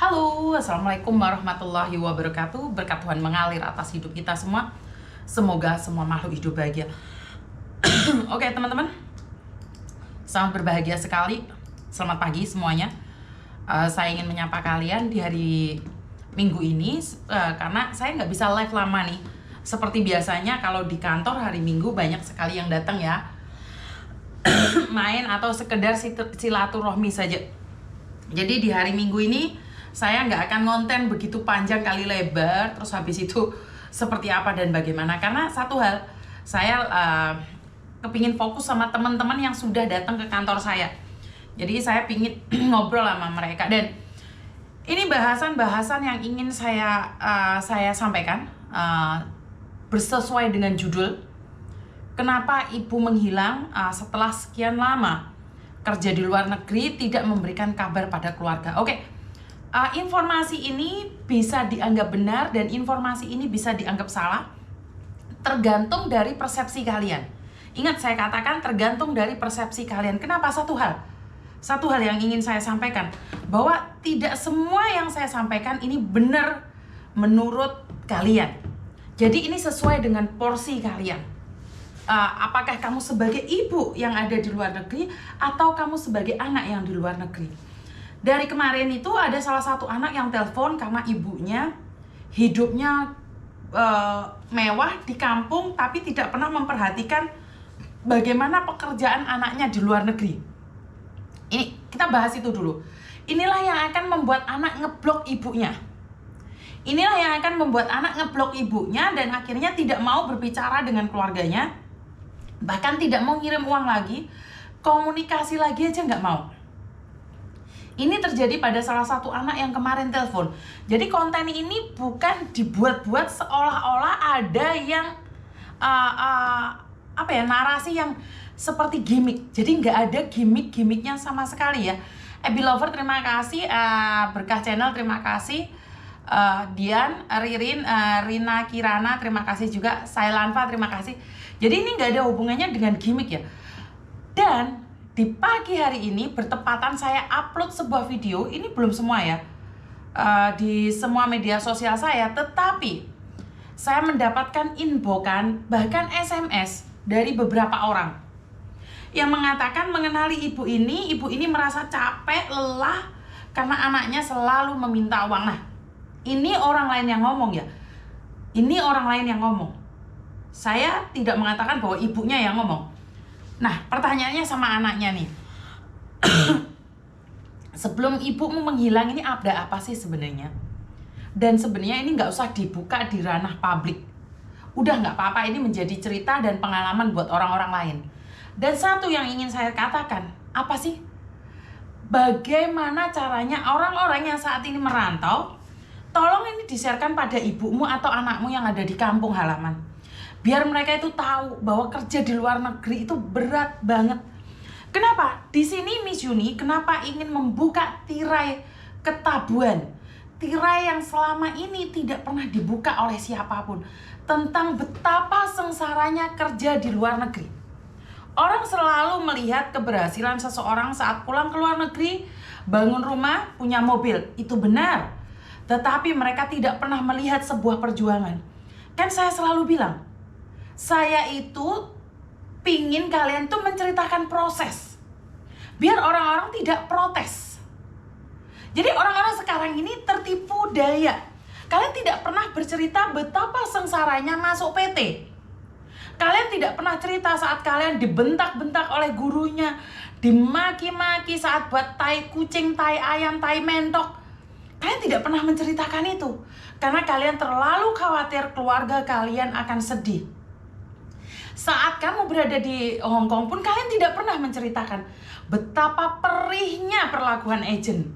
Halo, Assalamualaikum warahmatullahi wabarakatuh. Berkat Tuhan mengalir atas hidup kita semua. Semoga semua makhluk hidup bahagia. Oke teman-teman, sangat berbahagia sekali. Selamat pagi semuanya. Saya ingin menyapa kalian di hari Minggu ini karena saya nggak bisa live lama nih. Seperti biasanya kalau di kantor hari Minggu banyak sekali yang datang ya, main atau sekedar silaturahmi saja. Jadi di hari Minggu ini saya nggak akan konten begitu panjang kali lebar, terus habis itu seperti apa dan bagaimana. Karena satu hal, saya kepingin fokus sama teman-teman yang sudah datang ke kantor saya. Jadi saya pingin ngobrol sama mereka. Dan ini bahasan-bahasan yang ingin saya sampaikan bersesuai dengan judul. Kenapa ibu menghilang setelah sekian lama kerja di luar negeri, tidak memberikan kabar pada keluarga. Oke. Informasi ini bisa dianggap benar dan informasi ini bisa dianggap salah, tergantung dari persepsi kalian. Ingat, saya katakan tergantung dari persepsi kalian. Kenapa? Satu hal yang ingin saya sampaikan, bahwa tidak semua yang saya sampaikan ini benar menurut kalian. Jadi ini sesuai dengan porsi kalian. Apakah kamu sebagai ibu yang ada di luar negeri atau kamu sebagai anak yang di luar negeri? Dari kemarin itu ada salah satu anak yang telepon karena ibunya hidupnya mewah di kampung tapi tidak pernah memperhatikan bagaimana pekerjaan anaknya di luar negeri. Ini kita bahas itu dulu. Inilah yang akan membuat anak ngeblok ibunya. Inilah yang akan membuat anak ngeblok ibunya dan akhirnya tidak mau berbicara dengan keluarganya. Bahkan tidak mau ngirim uang lagi, komunikasi lagi aja nggak mau. Ini terjadi pada salah satu anak yang kemarin telepon. Jadi konten ini bukan dibuat-buat seolah-olah ada yang narasi yang seperti gimmick. Jadi nggak ada gimmick-gimmicknya sama sekali ya. Abby Lover terima kasih, Berkah Channel terima kasih, Dian, Ririn, Rina Kirana terima kasih juga, Sailanfa terima kasih. Jadi ini nggak ada hubungannya dengan gimmick ya. Dan di pagi hari ini bertepatan saya upload sebuah video, ini belum semua ya, di semua media sosial saya, tetapi saya mendapatkan inboxan bahkan SMS dari beberapa orang yang mengatakan mengenali ibu ini merasa capek, lelah karena anaknya selalu meminta uang. Nah, ini orang lain yang ngomong ya, ini orang lain yang ngomong. Saya tidak mengatakan bahwa ibunya yang ngomong. Nah, pertanyaannya sama anaknya nih. Sebelum ibumu menghilang ini ada apa sih sebenarnya? Dan sebenarnya ini nggak usah dibuka di ranah publik. Udah nggak apa-apa, ini menjadi cerita dan pengalaman buat orang-orang lain. Dan satu yang ingin saya katakan, apa sih? Bagaimana caranya orang-orang yang saat ini merantau, tolong ini di-sharekan pada ibumu atau anakmu yang ada di kampung halaman. Biar mereka itu tahu bahwa kerja di luar negeri itu berat banget. Kenapa? Di sini Miss Yuni kenapa ingin membuka tirai ketabuhan? Tirai yang selama ini tidak pernah dibuka oleh siapapun. Tentang betapa sengsaranya kerja di luar negeri. Orang selalu melihat keberhasilan seseorang saat pulang ke luar negeri, bangun rumah, punya mobil. Itu benar. Tetapi mereka tidak pernah melihat sebuah perjuangan. Kan saya selalu bilang, saya itu pingin kalian tuh menceritakan proses, biar orang-orang tidak protes. Jadi orang-orang sekarang ini tertipu daya. Kalian tidak pernah bercerita betapa sengsaranya masuk PT. Kalian tidak pernah cerita saat kalian dibentak-bentak oleh gurunya, dimaki-maki saat buat tai kucing, tai ayam, tai mentok. Kalian tidak pernah menceritakan itu karena kalian terlalu khawatir keluarga kalian akan sedih. Saat kamu berada di Hong Kong pun kalian tidak pernah menceritakan betapa perihnya perlakuan agent,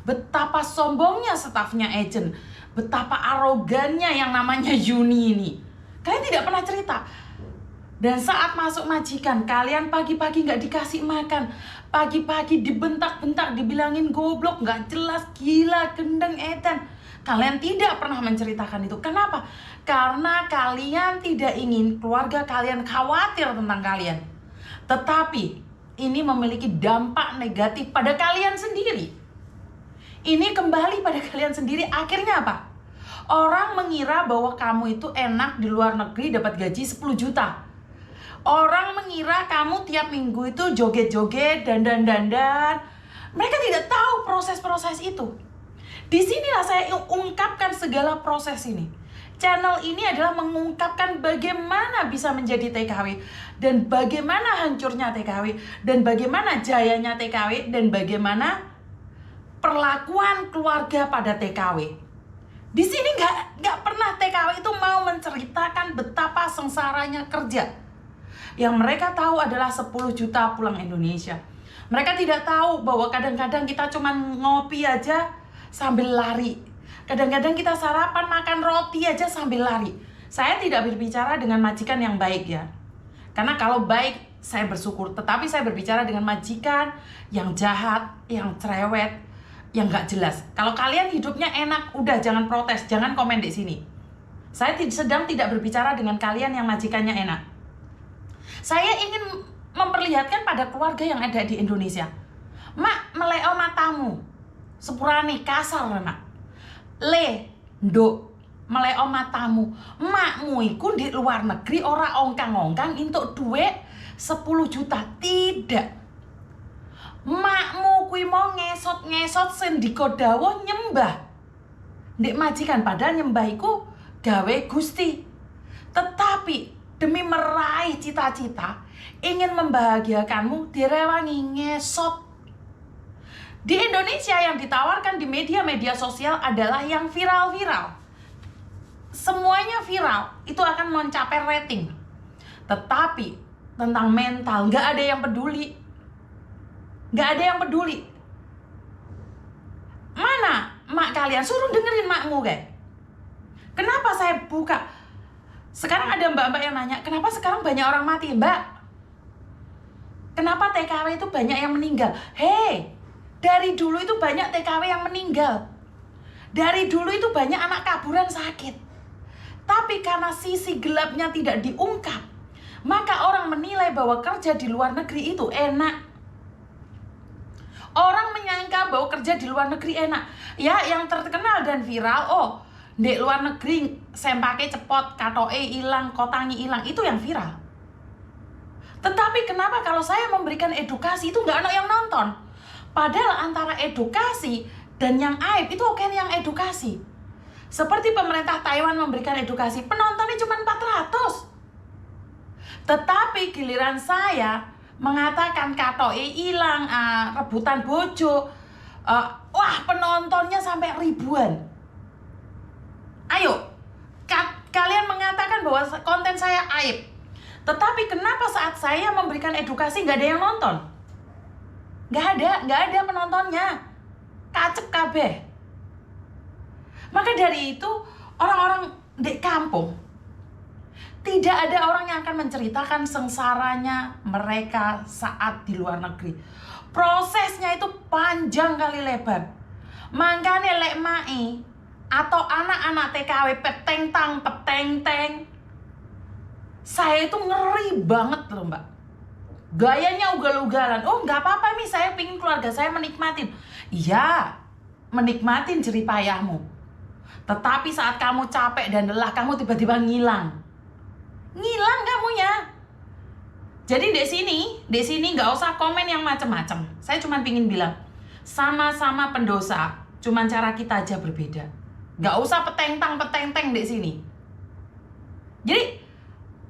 betapa sombongnya stafnya agent, betapa arogannya yang namanya Yuni ini. Kalian tidak pernah cerita. Dan saat masuk majikan, kalian pagi-pagi nggak dikasih makan, pagi-pagi dibentak-bentak, dibilangin goblok, nggak jelas, gila, gendeng, edan. Kalian tidak pernah menceritakan itu. Kenapa? Karena kalian tidak ingin keluarga kalian khawatir tentang kalian. Tetapi ini memiliki dampak negatif pada kalian sendiri. Ini kembali pada kalian sendiri. Akhirnya apa? Orang mengira bahwa kamu itu enak di luar negeri dapat gaji 10 juta. Orang mengira kamu tiap minggu itu joget-joget, dandan-dandan. Mereka tidak tahu proses-proses itu. Disinilah saya ungkapkan segala proses ini. Channel ini adalah mengungkapkan bagaimana bisa menjadi TKW, dan bagaimana hancurnya TKW, dan bagaimana jayanya TKW, dan bagaimana perlakuan keluarga pada TKW. Di sini nggak pernah TKW itu mau menceritakan betapa sengsaranya kerja. Yang mereka tahu adalah 10 juta pulang Indonesia. Mereka tidak tahu bahwa kadang-kadang kita cuma ngopi aja sambil lari. Kadang-kadang kita sarapan makan roti aja sambil lari. Saya tidak berbicara dengan majikan yang baik ya. Karena kalau baik saya bersyukur. Tetapi saya berbicara dengan majikan yang jahat, yang cerewet, yang gak jelas. Kalau kalian hidupnya enak, udah jangan protes, jangan komen di sini. Saya sedang tidak berbicara dengan kalian yang majikannya enak. Saya ingin memperlihatkan pada keluarga yang ada di Indonesia. Mak, meleo matamu. Sepurane kasar nak. Le, nduk, meleo matamu. Makmu iku di luar negeri ora ongkang-ongkang untuk duit 10 juta. Tidak. Makmu kuwi mau ngesot-ngesot sendika dawuh nyembah. Ndek majikan padahal nyembah iku gawe Gusti. Tetapi demi meraih cita-cita, ingin membahagiakanmu, direwangi ngesot. Di Indonesia yang ditawarkan di media-media sosial adalah yang viral-viral. Semuanya viral, itu akan mencapai rating. Tetapi tentang mental, nggak ada yang peduli. Nggak ada yang peduli. Mana mak kalian? Suruh dengerin makmu, guys. Kenapa saya buka? Sekarang ada mbak-mbak yang nanya, kenapa sekarang banyak orang mati, mbak? Kenapa TKW itu banyak yang meninggal? Hei, dari dulu itu banyak TKW yang meninggal. Dari dulu itu banyak anak kaburan sakit. Tapi karena sisi gelapnya tidak diungkap, maka orang menilai bahwa kerja di luar negeri itu enak. Orang menyangka bahwa kerja di luar negeri enak. Ya, yang terkenal dan viral, di luar negeri sempake cepot, katoke ilang, kotangi ilang, itu yang viral. Tetapi kenapa kalau saya memberikan edukasi itu nggak ada yang nonton? Padahal antara edukasi dan yang aib itu oke yang edukasi. Seperti pemerintah Taiwan memberikan edukasi, penontonnya cuma 400. Tetapi giliran saya mengatakan katoke ilang, rebutan bojo, wah penontonnya sampai ribuan. Ayo, kalian mengatakan bahwa konten saya aib. Tetapi kenapa saat saya memberikan edukasi nggak ada yang nonton? Nggak ada penontonnya. Kacep kabeh. Maka dari itu, orang-orang di kampung, tidak ada orang yang akan menceritakan sengsaranya mereka saat di luar negeri. Prosesnya itu panjang kali lebar. Makanya lek mai atau anak-anak TKW peteng-teng, saya itu ngeri banget loh mbak. Gayanya ugal-ugalan. Oh nggak apa-apa nih, saya pingin keluarga saya menikmatin. Iya, menikmatin jerih payahmu. Tetapi saat kamu capek dan lelah, kamu tiba-tiba ngilang kamunya. Jadi di sini nggak usah komen yang macam-macam. Saya cuma pingin bilang, sama-sama pendosa, cuman cara kita aja berbeda. Nggak usah peteng-teng di sini. Jadi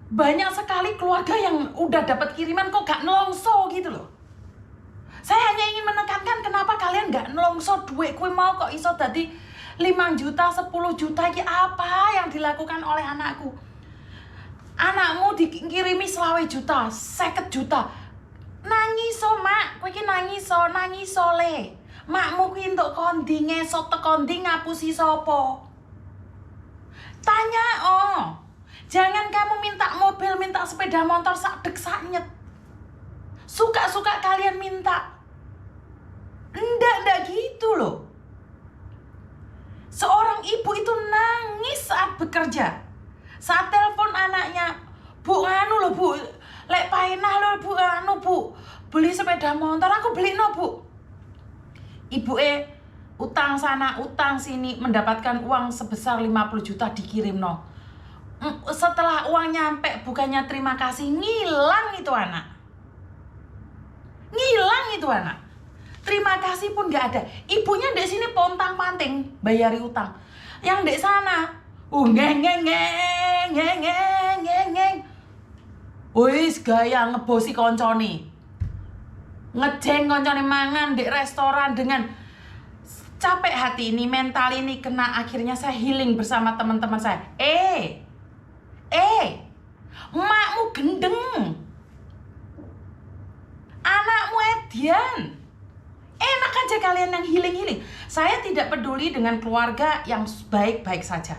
banyak sekali keluarga yang udah dapat kiriman kok gak nelongso gitu loh. Saya hanya ingin menekankan kenapa kalian gak nelongso duit kue mau kok iso dadi 5 juta, 10 juta. Ini apa yang dilakukan oleh anakku? Anakmu dikirimi 20 juta, 50 juta. Nangiso mak, kue ki nangiso le. Makmu ki entuk kondi ngesot kondi ngapusi sopo. Tanya jangan kamu minta mobil, minta sepeda motor sak dek sak nyet. Suka-suka kalian minta. Enggak gitu loh. Seorang ibu itu nangis saat bekerja. Saat telepon anaknya, Bu anu loh Bu, lek paenah loh Bu anu Bu, beli sepeda motor aku beli no Bu. Ibu utang sana, utang sini, mendapatkan uang sebesar 50 juta dikirim no. Setelah uang nyampe, bukannya terima kasih, ngilang itu anak. Ngilang itu anak. Terima kasih pun gak ada. Ibunya di sini pontang-panting bayari utang. Yang di sana, ngeng ngeng ngeng ngeng ngeng ngeng ngeng. Wis gaya ngebosi koncone. Ngejeng koncone mangan di restoran dengan capek hati ini, mental ini kena. Akhirnya saya healing bersama teman-teman saya. Emakmu gendeng, anakmu edian. Enak aja kalian yang healing-healing. Saya tidak peduli dengan keluarga yang baik-baik saja.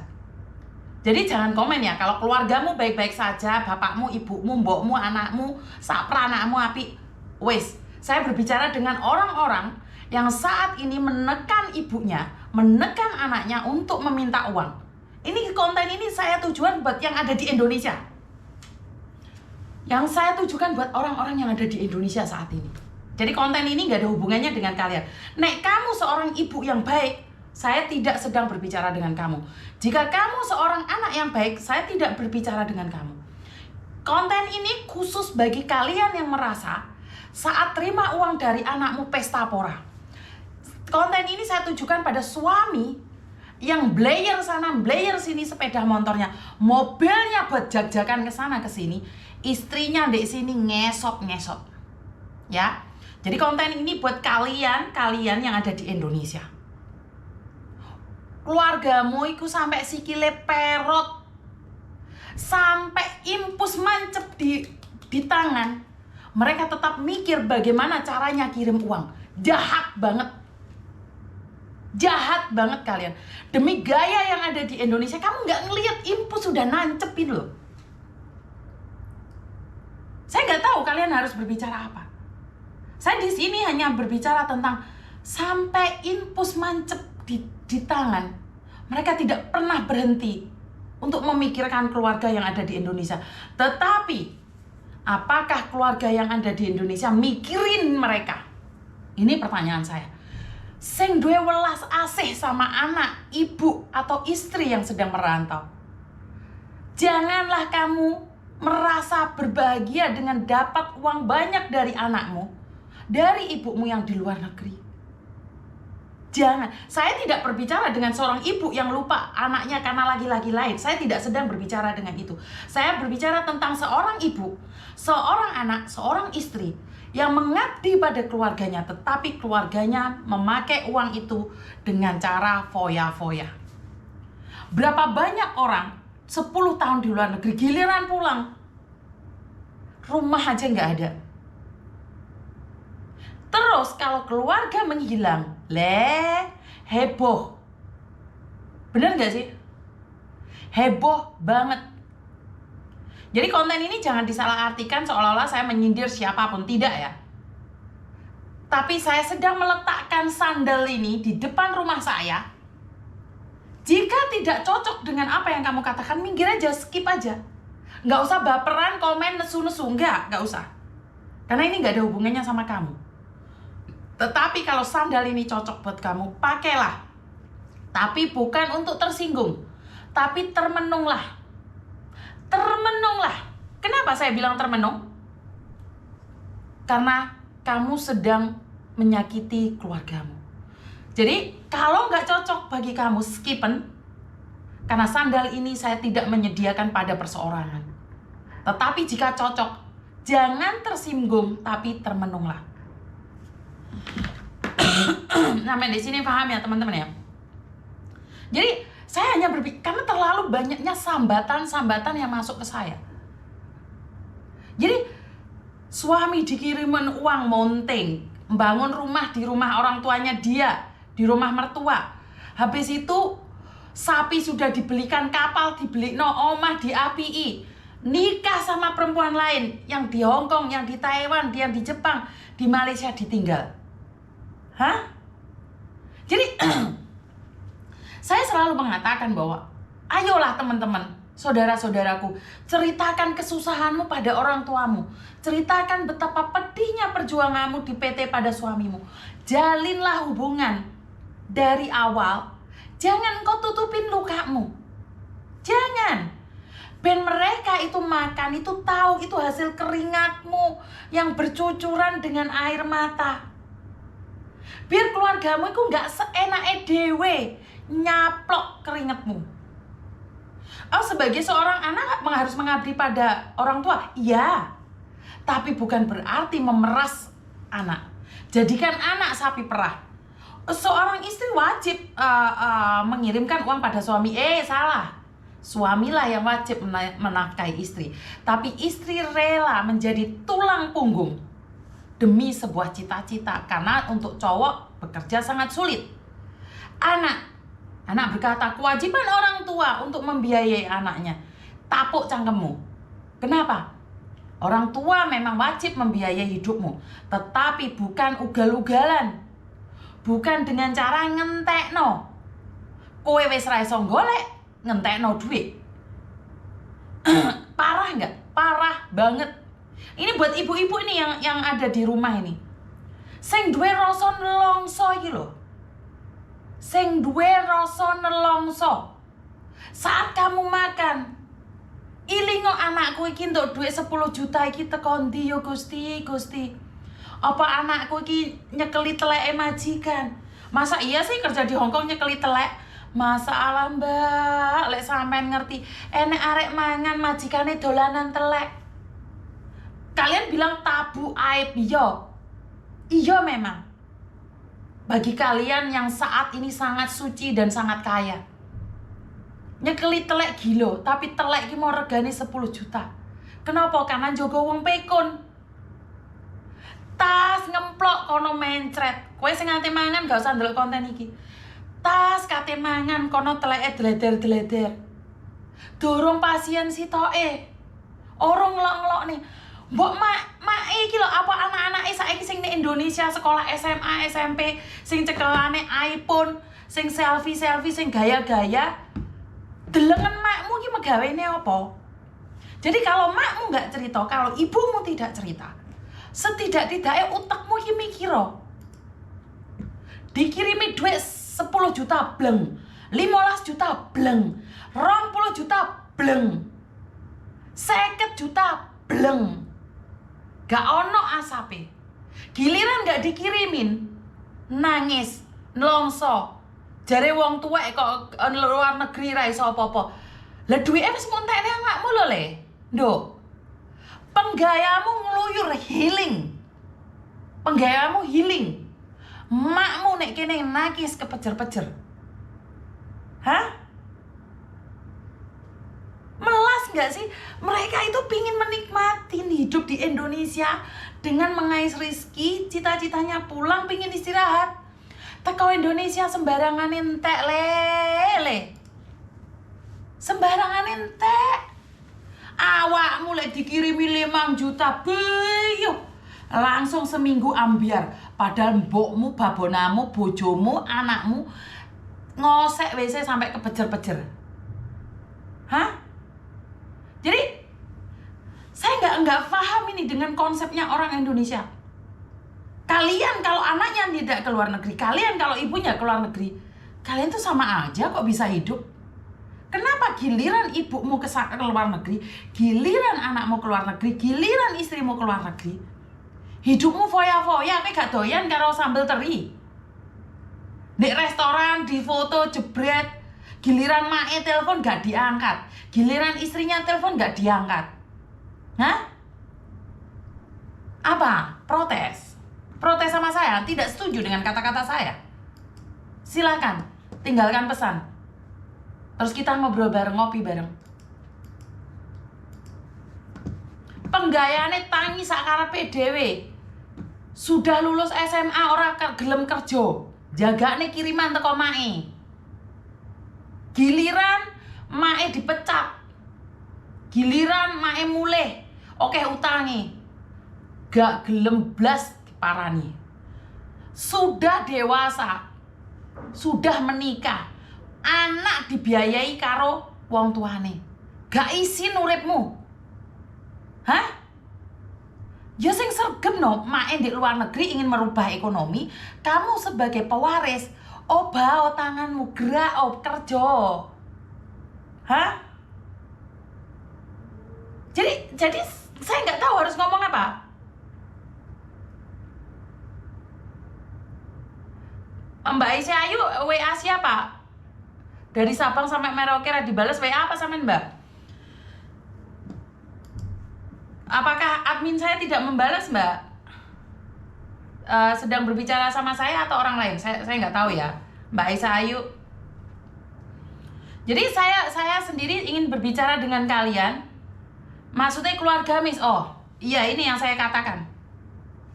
Jadi jangan komen ya, kalau keluargamu baik-baik saja, bapakmu, ibumu, mbokmu, anakmu, sapranakmu api. Wes, saya berbicara dengan orang-orang yang saat ini menekan ibunya, menekan anaknya untuk meminta uang. Ini konten ini saya tujuan buat yang ada di Indonesia. Yang saya tujukan buat orang-orang yang ada di Indonesia saat ini. Jadi konten ini gak ada hubungannya dengan kalian. Nek kamu seorang ibu yang baik, saya tidak sedang berbicara dengan kamu. Jika kamu seorang anak yang baik, saya tidak berbicara dengan kamu. Konten ini khusus bagi kalian yang merasa saat terima uang dari anakmu pesta pora. Konten ini saya tujukan pada suami yang blayer sana, blayer sini sepeda motornya, mobilnya buat jag-jagan ke sana ke sini, istrinya di sini ngesot-ngesot. Ya. Jadi konten ini buat kalian yang ada di Indonesia. Keluargamu itu sampai sikile perot, sampai impus mancep di tangan. Mereka tetap mikir bagaimana caranya kirim uang. Jahat banget. Jahat banget kalian. Demi gaya yang ada di Indonesia, kamu nggak ngelihat impus sudah nancepin loh. Saya nggak tahu kalian harus berbicara apa. Saya di sini hanya berbicara tentang sampai infus mancep di tangan. Mereka tidak pernah berhenti untuk memikirkan keluarga yang ada di Indonesia. Tetapi, apakah keluarga yang ada di Indonesia mikirin mereka? Ini pertanyaan saya. Sing duwe welas asih sama anak, ibu, atau istri yang sedang merantau. Janganlah kamu merasa berbahagia dengan dapat uang banyak dari anakmu, dari ibumu yang di luar negeri. Jangan. Saya tidak berbicara dengan seorang ibu yang lupa anaknya karena laki-laki lain. Saya tidak sedang berbicara dengan itu. Saya berbicara tentang seorang ibu, seorang anak, seorang istri yang mengabdi pada keluarganya, tetapi keluarganya memakai uang itu dengan cara foya-foya. Berapa banyak orang 10 tahun di luar negeri, giliran pulang, rumah aja nggak ada. Terus kalau keluarga menghilang, heboh. Bener gak sih? Heboh banget. Jadi konten ini jangan disalahartikan seolah-olah saya menyindir siapapun. Tidak ya. Tapi saya sedang meletakkan sandal ini di depan rumah saya. Jika tidak cocok dengan apa yang kamu katakan, minggir aja, skip aja. Nggak usah baperan, komen, nesu-nesu. Nggak usah. Karena ini nggak ada hubungannya sama kamu. Tetapi kalau sandal ini cocok buat kamu, pakailah. Tapi bukan untuk tersinggung, tapi termenunglah. Termenunglah. Kenapa saya bilang termenung? Karena kamu sedang menyakiti keluargamu. Jadi kalau nggak cocok bagi kamu, skipen. Karena sandal ini saya tidak menyediakan pada perseorangan. Tetapi jika cocok, jangan tersinggung, tapi termenunglah. Sampai di sini paham ya teman-teman ya. Jadi saya hanya berpikir karena terlalu banyaknya sambatan-sambatan yang masuk ke saya. Jadi suami dikirimin uang monteng, membangun rumah di rumah orang tuanya dia, di rumah mertua. Habis itu sapi sudah dibelikan kapal, dibeli omah di API, nikah sama perempuan lain yang di Hong Kong, yang di Taiwan, yang di Jepang, di Malaysia ditinggal. Hah? Jadi saya selalu mengatakan bahwa ayolah teman-teman, saudara-saudaraku, ceritakan kesusahanmu pada orang tuamu. Ceritakan betapa pedihnya perjuanganmu di PT pada suamimu. Jalinlah hubungan. dari awal, jangan engkau tutupin lukamu. Jangan. Ben mereka itu makan, itu tahu itu hasil keringatmu yang bercucuran dengan air mata. Biar keluargamu itu nggak seenake dewe nyaplok keringatmu. Oh, sebagai seorang anak harus mengabdi pada orang tua? Iya. Tapi bukan berarti memeras anak. Jadikan anak sapi perah. Seorang istri wajib mengirimkan uang pada suami. Salah. Suamilah yang wajib menafkahi istri. Tapi istri rela menjadi tulang punggung demi sebuah cita-cita. Karena untuk cowok bekerja sangat sulit. Anak berkata, kewajiban orang tua untuk membiayai anaknya. Tapuk cangkemmu. Kenapa? Orang tua memang wajib membiayai hidupmu, tetapi bukan ugal-ugalan. Bukan dengan cara ngentekno. Kowe wis ra iso golek, ngentekno duit. Parah nggak? Parah banget. Ini buat ibu-ibu ini yang ada di rumah ini. Sing duwe rasa nelongso iki lho. Sing duwe rasa nelongso. Saat kamu makan, ilingo anakku iki entuk duit 10 juta iki teko ndi yo Gusti? Apa anakku iki nyekeli teleke majikan? Masa iya sih kerja di Hongkong nyekeli telek? Masalah Mbak, lek sampean ngerti, enek arek mangan majikane dolanan telek. Kalian bilang tabu aib, iya memang. Bagi kalian yang saat ini sangat suci dan sangat kaya, nyekeli telek gilo, tapi telek iki mau regane 10 juta. Kenapa? Karena jogo wong pekun. Tas ngemplok kono mencret. Kowe sing ate mangan gak usah ndelok konten iki. Tas kate mangan kono teleke dleder-dleder. Dorong pasien sitoke. Orang ngelok-ngelok nih. Mbok mak iki lho apa anak-anake saiki sing ning Indonesia sekolah SMA, SMP sing cekelane iPhone, sing selfie, sing gaya-gaya. Delengen makmu iki megawene apa? Jadi kalau makmu nggak cerita, kalau ibumu tidak cerita, setidak-tidaknya utekmu iki mikiro. Dikirimi duit 10 juta bleng, 15 juta bleng, 20 juta bleng, 50 juta bleng. Gak ono asape. Giliran gak dikirimin, nangis, nelongso. Jare wong tuwek kok luar negeri ra iso apa-apa. Lah duwike wis montekne awakmu lho le. Nduk. Penggayamu ngluyur healing. Penggayamu healing. Makmu nek kene nangis kepejer-pejer. Hah? Melas gak sih? Mereka itu pingin menikmati hidup di Indonesia dengan mengais rezeki, cita-citanya pulang, pingin istirahat. Teko Indonesia sembarangan entek lele. Sembarangan entek. Awakmu lek dikirimi 5 juta, beyuh. Langsung seminggu ambiar. Padahal mbokmu, babonamu, bojomu, anakmu ngosek WC sampai kepejer-pejer. Hah? Jadi saya nggak paham ini dengan konsepnya orang Indonesia. Kalian kalau anaknya tidak ke luar negeri, kalian kalau ibunya ke luar negeri, kalian tuh sama aja kok bisa hidup. Kenapa giliran ibumu ke luar negeri, giliran anakmu ke luar negeri, giliran istrimu ke luar negeri, hidupmu foya-foya, tapi gak doyan karo sambal teri. Di restoran, di foto jebret, giliran mae telepon gak diangkat, giliran istrinya telepon gak diangkat. Hah? Apa? Protes? Protes sama saya? Tidak setuju dengan kata-kata saya? Silakan, tinggalkan pesan. Terus kita ngobrol bareng, ngopi bareng. Penggayane tangi sakarepe dhewe. Sudah lulus SMA ora gelem kerja, jagane kiriman teko mae. Giliran mae dipecat, giliran mae mulih, oke utangi, gak gelem blas diparani. Sudah dewasa, sudah menikah, anak dibiayai karo wong tuane, gak isin uripmu. Hah? Ya sing sergem no, mae di luar negeri ingin merubah ekonomi, kamu sebagai pewaris Oh bao tanganmu, gerak oh kerja. Hah? Jadi saya nggak tahu harus ngomong apa. Mbak Aisyah Ayu WA siapa? Dari Sabang sampai Merauke dibalas WA apa sama Mbak? Apakah admin saya tidak membalas Mbak? Sedang berbicara sama saya atau orang lain? Saya nggak tahu ya, Mbak Aisyah Ayu. Jadi saya sendiri ingin berbicara dengan kalian. Maksudnya keluarga Miss. Oh iya, ini yang saya katakan.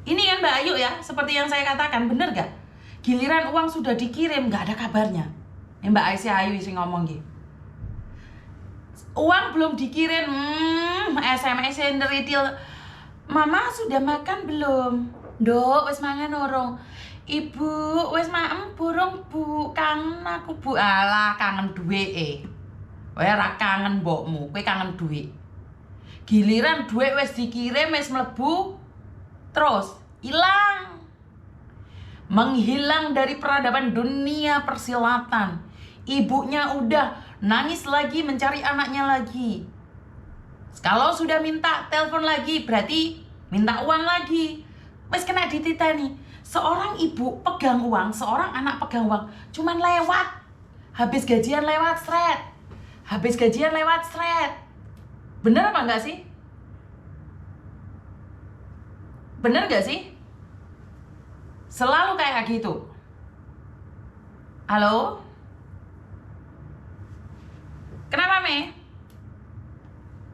Ini kan Mbak Ayu ya, seperti yang saya katakan, bener gak? Giliran uang sudah dikirim, gak ada kabarnya. Ini Mbak Aisyah Ayu sih ngomong gitu. Uang belum dikirim, SMS yang deritil. Mama sudah makan belum? Dok, wis mangan orong. Ibu, wis maem burung bu, kangen aku bu. Alah, kangen duwe ora kangen mbokmu, kowe kangen duit. Giliran duit wis dikirim, wis mlebu, terus hilang. Menghilang dari peradaban dunia persilatan. Ibunya udah nangis lagi mencari anaknya lagi. Kalau sudah minta telepon lagi, berarti minta uang lagi. Wes kena dititeni. Seorang ibu pegang uang, seorang anak pegang uang, cuman lewat. Habis gajian lewat sret. Habis gajian lewat sret. Bener apa enggak sih? Bener gak sih? Selalu kayak gitu. Halo? Kenapa, Me?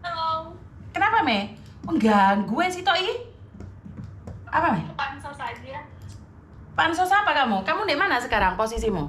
Halo. Kenapa, Me? Mengganggu sih, Toi? Apa, Me? Pansos aja. Pansos apa kamu? Kamu di mana sekarang posisimu?